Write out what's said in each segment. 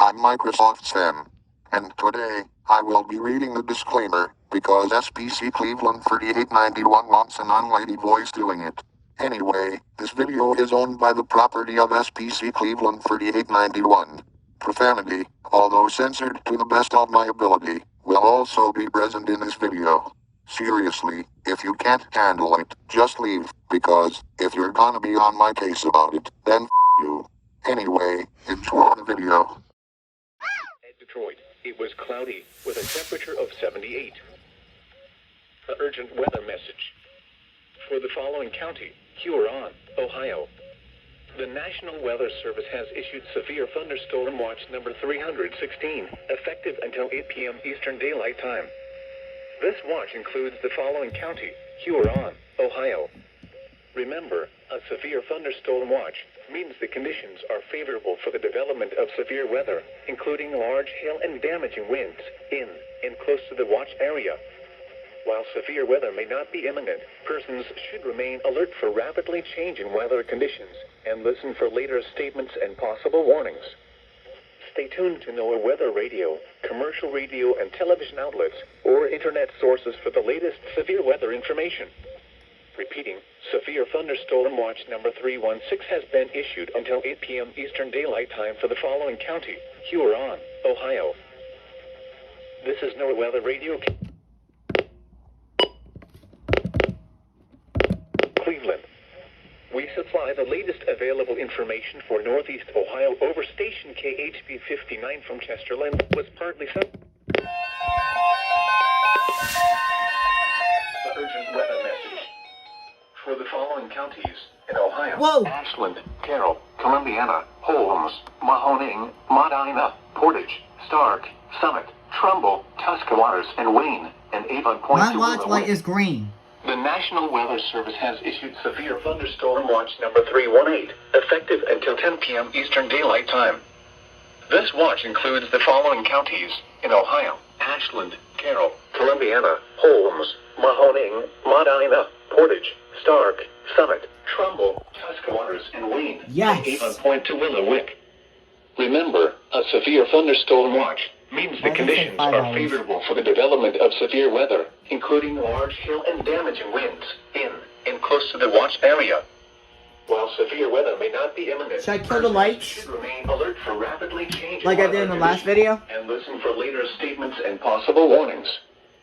I'm Microsoft Sam. And today, I will be reading the disclaimer, because SPC Cleveland 3891 wants an unlady voice doing it. Anyway, this video is owned by the property of SPC Cleveland 3891. Profanity, although censored to the best of my ability, will also be present in this video. Seriously, if you can't handle it, just leave, because, if you're gonna be on my case about it, then you. Anyway, enjoy the video. At Detroit, it was cloudy, with a temperature of 78. An urgent weather message. For the following county, Huron, Ohio. The National Weather Service has issued severe thunderstorm watch number 316, effective until 8 p.m. Eastern Daylight Time. This watch includes the following county, Huron, Ohio. Remember, a severe thunderstorm watch means the conditions are favorable for the development of severe weather, including large hail and damaging winds, in and close to the watch area. While severe weather may not be imminent, persons should remain alert for rapidly changing weather conditions and listen for later statements and possible warnings. Stay tuned to NOAA Weather Radio, commercial radio and television outlets, or internet sources for the latest severe weather information. Repeating, severe thunderstorm watch number 316 has been issued until 8 p.m. Eastern Daylight Time for the following county, Huron, Ohio. This is NOAA Weather Radio, Cleveland. We supply the latest available information for Northeast Ohio over station KHB 59 from Chesterland was partly The urgent weather message. For the following counties in Ohio, Ashland, Carroll, Columbiana, Holmes, Mahoning, Medina, Portage, Stark, Summit, Trumbull, Tuscarawas, and Wayne, and Avon Point. My watch light is green. The National Weather Service has issued severe thunderstorm watch number 318, effective until 10 p.m. Eastern Daylight Time. This watch includes the following counties in Ohio: Ashland, Carroll, Columbiana, Holmes, Mahoning, Medina, Portage, Stark, Summit, Trumbull, Tuscarawas, and Wayne, and Avon Point to Willowick. Remember, a severe thunderstorm watch means the conditions are favorable for the development of severe weather, including large hail and damaging winds, in and close to the watch area. While severe weather may not be imminent, should I kill the lights? Should remain alert for rapidly changing like I did in the last video? And listen for later statements and possible warnings.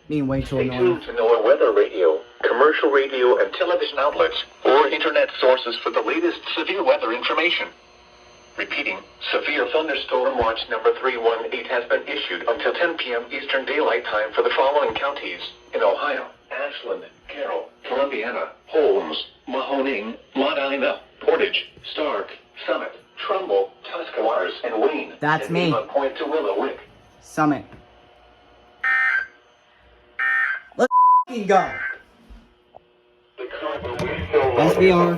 Being way too annoying. Stay tuned to NOAA Weather Radio, commercial radio and television outlets, or internet sources for the latest severe weather information. Repeating, severe thunderstorm watch number 318 has been issued until 10 p.m. Eastern Daylight Time for the following counties in Ohio: Ashland, Carroll, Columbiana, Holmes, Mahoning, Medina, Portage, Stark, Summit, Trumbull, Tuscarawas, and Wayne. That's and me. Avon Point to Willowick. Summit. Let's go. SBR.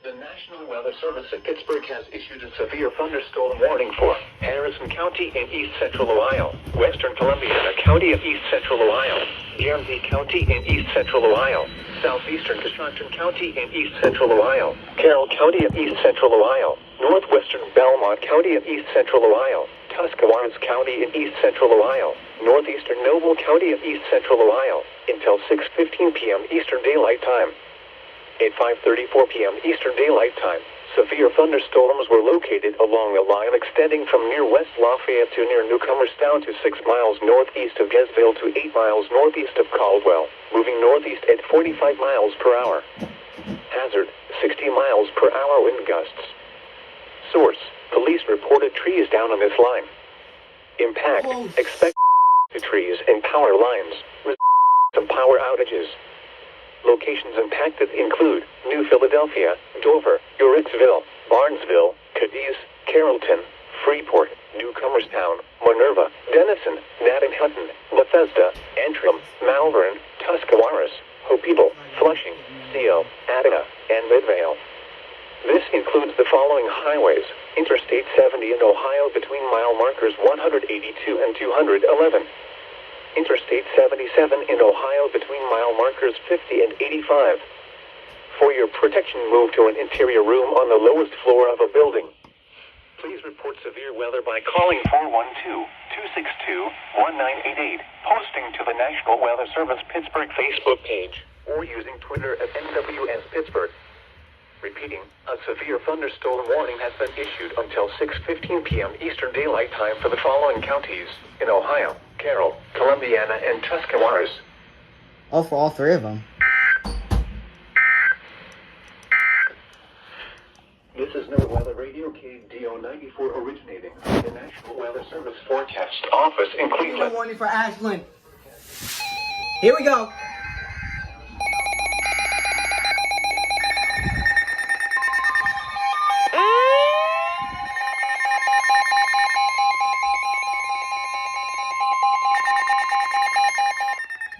The National Weather Service at Pittsburgh has issued a severe thunderstorm warning for Harrison County in East Central Ohio, Western Columbiana County of East Central Ohio, Guernsey County in East Central Ohio, Southeastern Construction County in East Central Ohio, Carroll County of East Central Ohio, Northwestern Belmont County of East Central Ohio, Tuscarawas County in East Central Ohio, Northeastern Noble County of East Central Ohio, until 6:15 p.m. Eastern Daylight Time. At 5:34 p.m. Eastern Daylight Time, severe thunderstorms were located along a line extending from near West Lafayette to near Newcomerstown to 6 miles northeast of Gesville to 8 miles northeast of Caldwell, moving northeast at 45 miles per hour. Hazard, 60 miles per hour wind gusts. Source, police reported trees down on this line. Impact, expect to trees and power lines, some power outages. Locations impacted include New Philadelphia, Dover, Uricksville, Barnesville, Cadiz, Carrollton, Freeport, Newcomerstown, Minerva, Denison, Hutton, Bethesda, Antrim, Malvern, Tuscarawas, Hopeeville, Flushing, Seal, Attica, and Midvale. This includes the following highways: Interstate 70 in Ohio between mile markers 182 and 211. Interstate 77 in Ohio between mile markers 50 and 85. For your protection, move to an interior room on the lowest floor of a building. Please report severe weather by calling 412-262-1988, posting to the National Weather Service Pittsburgh Facebook page, or using Twitter at NWS Pittsburgh. Repeating, a severe thunderstorm warning has been issued until 6:15 p.m. Eastern Daylight Time for the following counties in Ohio: Carroll, Columbiana, and Tuscarawas. Oh, for all three of them. This is NOAA Weather Radio KDO 94 originating from the National Weather Service Forecast Office in Tornado Cleveland. warning for Ashland. Here we go.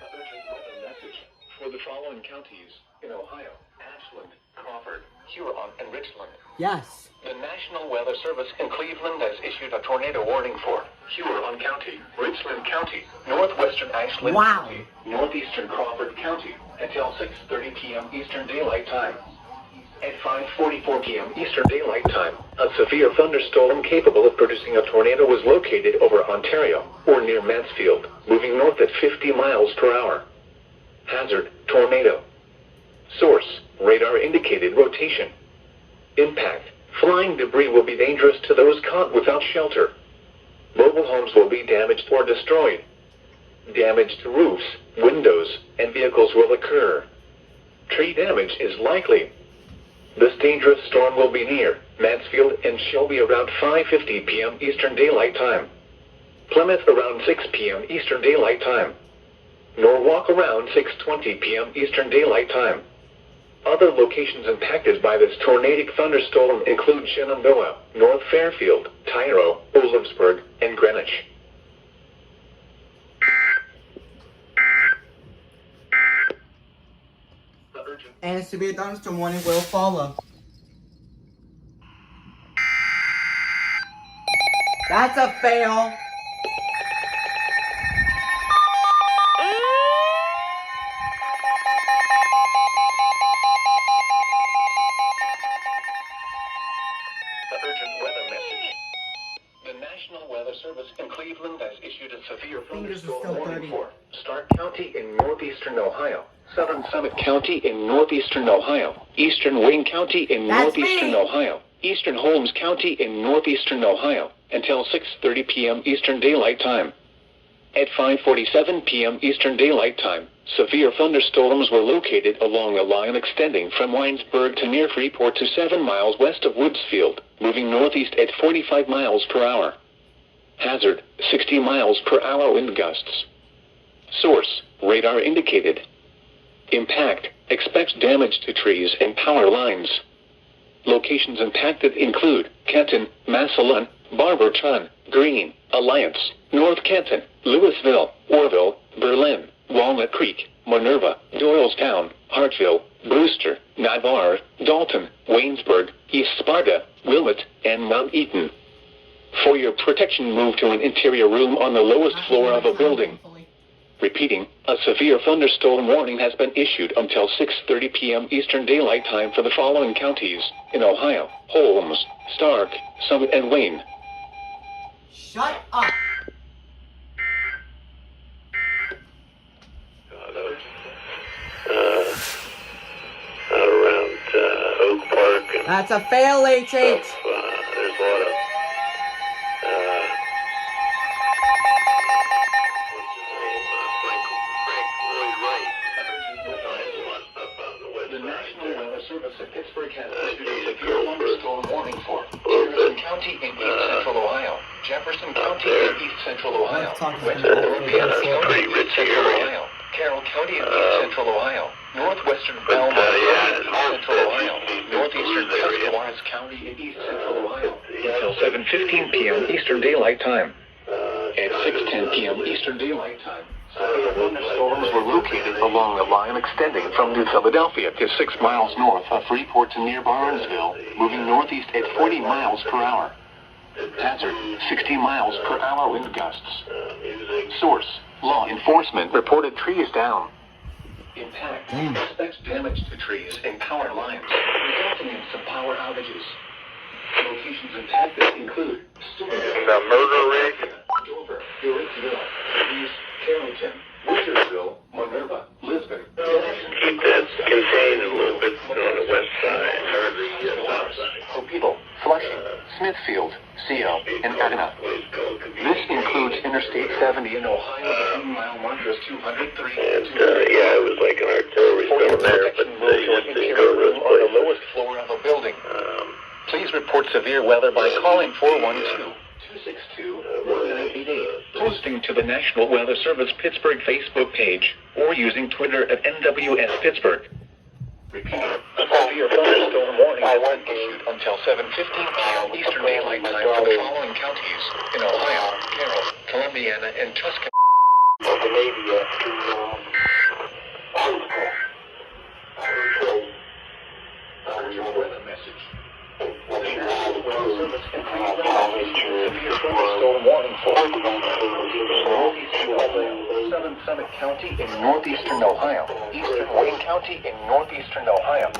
Urgent weather message for the following counties in Ohio: Ashland, Crawford, Huron, and Richland. Yes. The National Weather Service in Cleveland has issued a tornado warning for Huron County, Richland County, northwestern Ashland Wow. County, northeastern Crawford County until 6:30 p.m. Eastern Daylight Time. At 5:44 p.m. Eastern Daylight Time, a severe thunderstorm capable of producing a tornado was located over Ontario or near Mansfield, moving north at 50 miles per hour. Hazard: tornado. Source: radar indicated rotation. Impact: flying debris will be dangerous to those caught without shelter. Mobile homes will be damaged or destroyed. Damage to roofs, windows, and vehicles will occur. Tree damage is likely. This dangerous storm will be near Mansfield and Shelby around 5:50 p.m. Eastern Daylight Time. Plymouth around 6 p.m. Eastern Daylight Time. Norwalk around 6:20 p.m. Eastern Daylight Time. Other locations impacted by this tornadic thunderstorm include Shenandoah, North Fairfield, Tyro, Olivsburg, and Greenwich. And a severe thunderstorm warning will follow. That's a fail. Urgent weather message. The National Weather Service in Cleveland has issued a severe Fingers are thunderstorm still warning dirty. for Stark County in northeastern Ohio, Southern Summit County in northeastern Ohio, Eastern Wayne County in That's northeastern me. Ohio, Eastern Holmes County in northeastern Ohio, until 6:30 p.m. Eastern Daylight Time. At 5:47 p.m. Eastern Daylight Time, severe thunderstorms were located along a line extending from Winesburg to near Freeport to 7 miles west of Woodsfield, moving northeast at 45 miles per hour. Hazard: 60 miles per hour wind gusts. Source: radar indicated. Impact: expects damage to trees and power lines. Locations impacted include Kenton, Massillon, Barberton, Green, Alliance, North Kenton, Louisville, Orville, Berlin, Walnut Creek, Minerva, Doylestown, Hartville, Brewster, Navarre, Dalton, Waynesburg, East Sparta, Wilmot, and Mount Eaton. For your protection, move to an interior room on the lowest floor of a building. Repeating, a severe thunderstorm warning has been issued until 6:30 p.m. Eastern Daylight Time for the following counties in Ohio: Holmes, Stark, Summit, and Wayne. Shut up. Out around Oak Park and That's a fail, HH. there's a lot of The National Weather Service at Pittsburgh has issued a severe thunderstorm warning for Jefferson County in east central Ohio, Jefferson County in east central Ohio, Let's talk about West that. Columbiana County Pretty in rich east central area. Ohio, Carroll County in east central Ohio, northwestern Belmont yeah, County in it's east hard central to Ohio, see northeastern the area. Tuscarawas County in east central Ohio, until 7:15 p.m. Eastern Daylight Time. At 6:10 p.m. Eastern Daylight Time, Severe thunderstorms were located along the line extending from New Philadelphia to 6 miles north of Freeport to near Barnesville, moving northeast at 40 miles per hour. Hazard, 60 miles per hour wind gusts. Source, law enforcement reported trees down. Impact, expects damage to trees and power lines, resulting in some power outages. Locations impacted include The murder rate? Dover, Uritzville, East Carrollton, Wintersville, Minerva, Lisbon, Keep that contained a little bit on the west side, or the south side. Hopeeville, Flushing, Smithfield, Seal, and Agana. This includes Interstate 70 in Ohio between mile markers 203 and And, yeah, it was like an artillery For your zone there, but protection, they move to an just didn't interior go to room this on the place. lowest floor of a building. Please report severe weather by calling 412-262-1988, posting to the National Weather Service Pittsburgh Facebook page, or using Twitter at NWS Pittsburgh. Repeat, a severe thunderstorm warning has been issued until 7:15 p.m. Eastern Daylight Time for the following counties in Ohio, Carroll, Columbiana, and Tuscany. Weather message. Severe thunderstorm warning for northeastern Ohio, Southern Summit County in northeastern Ohio, eastern Wayne County in northeastern Ohio.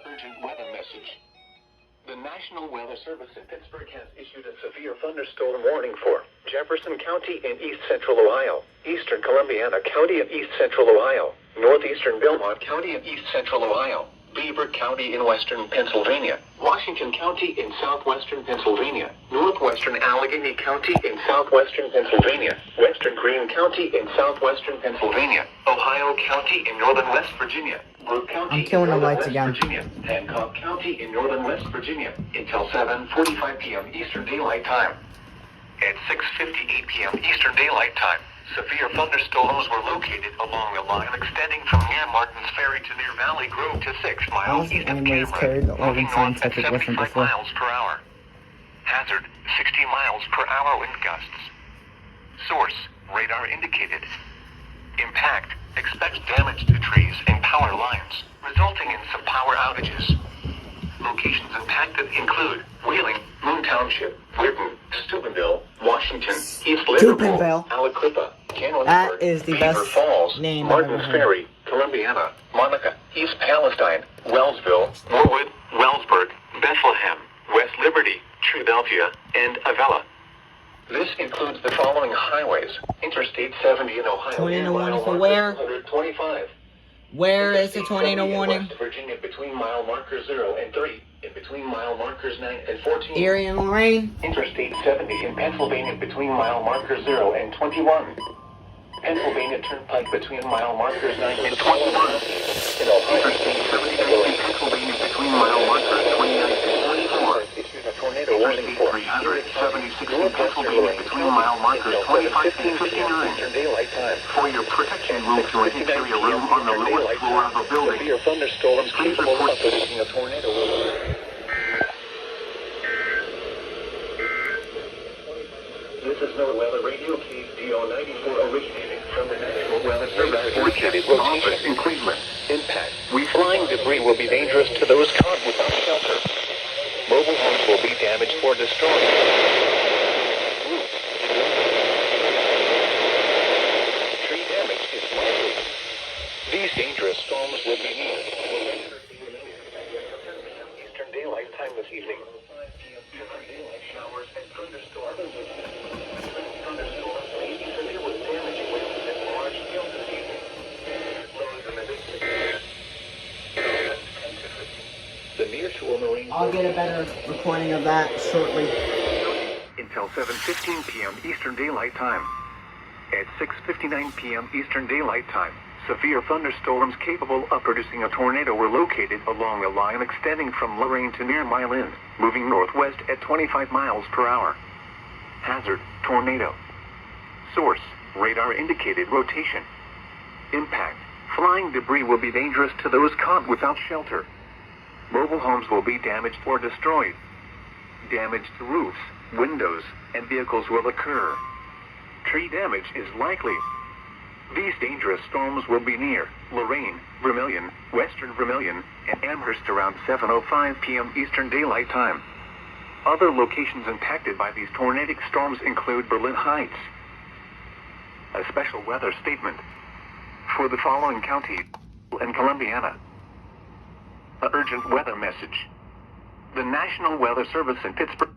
Urgent weather message. The National Weather Service in Pittsburgh has issued a severe thunderstorm warning for Jefferson County in east central Ohio, eastern Columbiana County in east central Ohio, northeastern Belmont County in east central Ohio, Beaver County in western Pennsylvania, Washington County in southwestern Pennsylvania, northwestern Allegheny County in southwestern Pennsylvania, western Greene County in southwestern Pennsylvania, Ohio County in northern West Virginia, Brooke County I'm killing the in northern lights West again. Virginia, Hancock County in northern West Virginia, until 7:45 p.m. Eastern Daylight Time. At 6:58 p.m. Eastern Daylight Time, severe thunderstorms were located along the line extending from near Martins Ferry to near Valley Grove to 6 miles east of anybody's Cameron, carried the Oregon moving north at Scientific with them 75 before. miles per hour. Hazard, 60 miles per hour wind gusts. Source, radar indicated. Impact, expects damage to trees and power lines, resulting in some power outages. Locations impacted include Wheeling, Moon Township, Whitten, Steubenville, Washington, East Liverpool, Steubenville. Aliquippa, Canonsburg, That is the Beaver best Falls, name I've ever Martins heard. Ferry, Columbiana, Monica, East Palestine, Wellsville, Norwood, Wellsburg, Bethlehem, West Liberty, Trudelphia, and Avella. This includes the following highways: Interstate 70 in Ohio, Tornado warning mile for marker where? 125. Where is the Interstate tornado 70 in warning? West Virginia between mile markers 0 and 3, and between mile markers 9 and 14. Erie and Lorraine? Interstate 70 in Pennsylvania between mile markers 0 and 21. Pennsylvania Turnpike between mile markers 9 and 21. In Ohio, Interstate 79 in Pennsylvania between mile markers 29 and 34. Issued a tornado warning for 376 in Pennsylvania between mile markers 25 and 59. Eastern Daylight Time. For your protection, move to an interior room on the lowest floor of a building. Severe thunderstorms capable of producing a tornado. This is NOAA Weather Radio KDO 94 originating from the National Weather Service forecast office in Cleveland. Impact. Flying debris will be dangerous to those caught without shelter. Mobile homes will be damaged or destroyed. Tree damage is likely. These dangerous storms will be Eastern Daylight Time this evening. 5 p.m. Eastern Daylight showers and thunderstorms. Thunderstorms may interfere with damaging winds and large hail this evening. The near-shore marine... I'll get a better recording of that shortly. Until 7:15 p.m. Eastern Daylight Time. At 6:59 p.m. Eastern Daylight Time, severe thunderstorms capable of producing a tornado were located along a line extending from Lorraine to near Mile End, moving northwest at 25 miles per hour. Hazard, tornado. Source, radar indicated rotation. Impact, flying debris will be dangerous to those caught without shelter. Mobile homes will be damaged or destroyed. Damage to roofs, windows, and vehicles will occur. Tree damage is likely. These dangerous storms will be near Lorraine, Vermilion, Western Vermilion, and Amherst around 7:05 p.m. Eastern Daylight Time. Other locations impacted by these tornadic storms include Berlin Heights. A special weather statement for the following counties and Columbiana. An urgent weather message. The National Weather Service in Pittsburgh.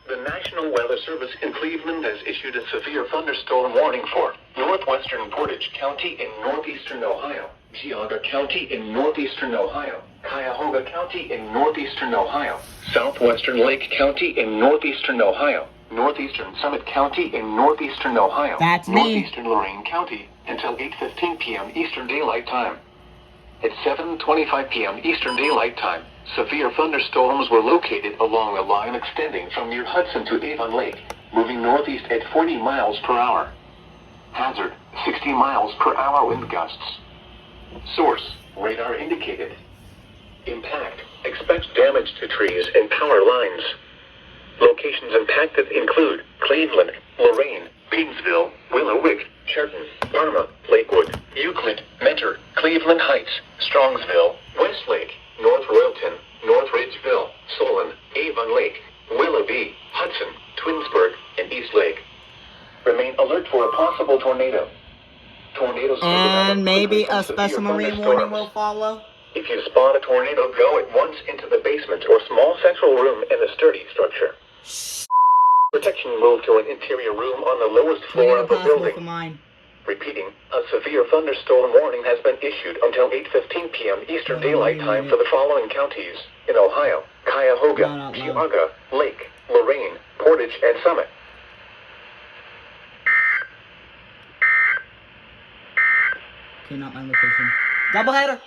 The National Weather Service in Cleveland has issued a severe thunderstorm warning for northwestern Portage County in northeastern Ohio, Geauga County in northeastern Ohio, Cuyahoga County in northeastern Ohio, southwestern Lake County in northeastern Ohio, northeastern Summit County in northeastern Ohio, That's me. northeastern Lorraine County until 8:15 p.m. Eastern Daylight Time. At 7:25 p.m. Eastern Daylight Time, severe thunderstorms were located along a line extending from near Hudson to Avon Lake, moving northeast at 40 miles per hour. Hazard, 60 miles per hour wind gusts. Source, radar indicated. Impact, expect damage to trees and power lines. Locations impacted include Cleveland, Lorraine, Painesville, Willow Wick, Churton, Parma, Lakewood, Euclid, Mentor, Cleveland Heights, Strongsville, Westlake, North Royalton, North Ridgeville, Solon, Avon Lake, Willoughby, Hudson, Twinsburg, and East Lake. Remain alert for a possible tornado. Tornadoes can develop And maybe quickly a from special severe marine warning thunderstorms. will follow. If you spot a tornado, go at once into the basement or small central room in the sturdy structure. Protection move to an interior room on the lowest floor of the Possible for building. mine. Repeating, a severe thunderstorm warning has been issued until 8:15 p.m. Eastern Daylight Time for the following counties in Ohio: Cuyahoga, Not out loud. Geauga, Lake, Lorraine, Portage, and Summit. Okay, not my location. Doubleheader!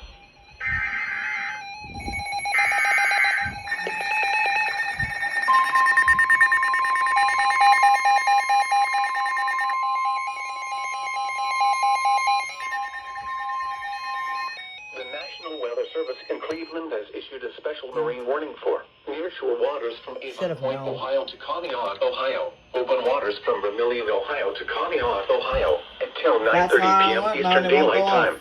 The National Weather Service in Cleveland has issued a special marine warning for nearshore waters from Avon Should've Point, known. Ohio to Conneaut, Ohio. Open waters from Vermilion, Ohio to Conneaut, Ohio until That's 9:30 not p.m. what- Eastern mine won't Daylight go off. Time.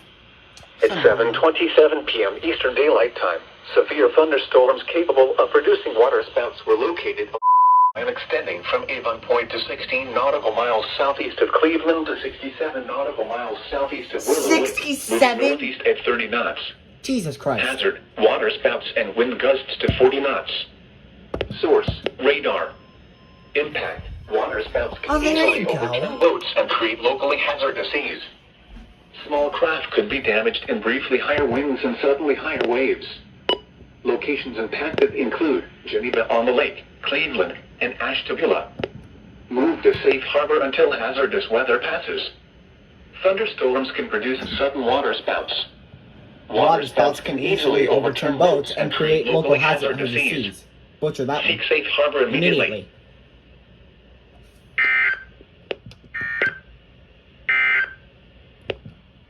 At 7:27 p.m. Eastern Daylight Time, severe thunderstorms capable of producing waterspouts were located and extending from Avon Point to 16 nautical miles southeast of Cleveland to 67 nautical miles southeast of Willow Wick, 67? moving northeast at 30 knots. Jesus Christ. Hazard, waterspouts and wind gusts to 40 knots. Source, radar. Impact, waterspouts Oh, can there easily you go. overturn boats and create locally hazardous seas. Small craft could be damaged in briefly higher winds and suddenly higher waves. Locations impacted include Geneva on the Lake, Cleveland, and Ashtabula. Move to safe harbor until hazardous weather passes. Thunderstorms can produce sudden waterspouts. Waterspouts can easily overturn boats and create local hazardous seas. Butcher that Seek one. safe harbor immediately. Immediately.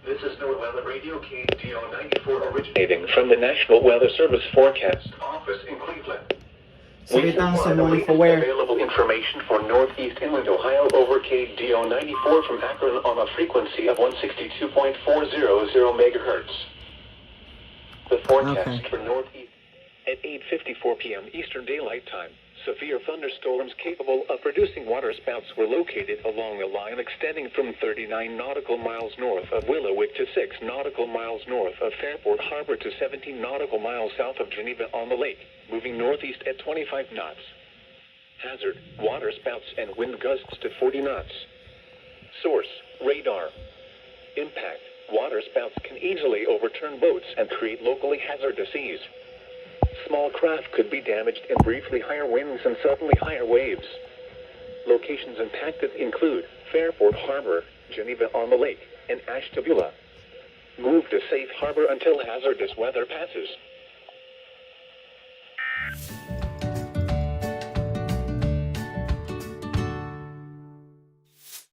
This is NOAA Weather Radio KDO 94 originating from the National Weather Service Forecast Office in Cleveland. So We we found supply some the money for latest where? available information for Northeast Inland Ohio over KDO 94 from Akron on a frequency of 162.400 megahertz. The forecast Okay. for Northeast at 8:54 p.m. Eastern Daylight Time. Severe thunderstorms capable of producing waterspouts were located along a line extending from 39 nautical miles north of Willow Wick to 6 nautical miles north of Fairport Harbor to 17 nautical miles south of Geneva on the Lake, moving northeast at 25 knots. Hazard, waterspouts and wind gusts to 40 knots. Source, radar. Impact, waterspouts can easily overturn boats and create locally hazardous seas. Small craft could be damaged in briefly higher winds and suddenly higher waves. Locations impacted include Fairport Harbor, Geneva on the Lake, and Ashtabula. Move to safe harbor until hazardous weather passes.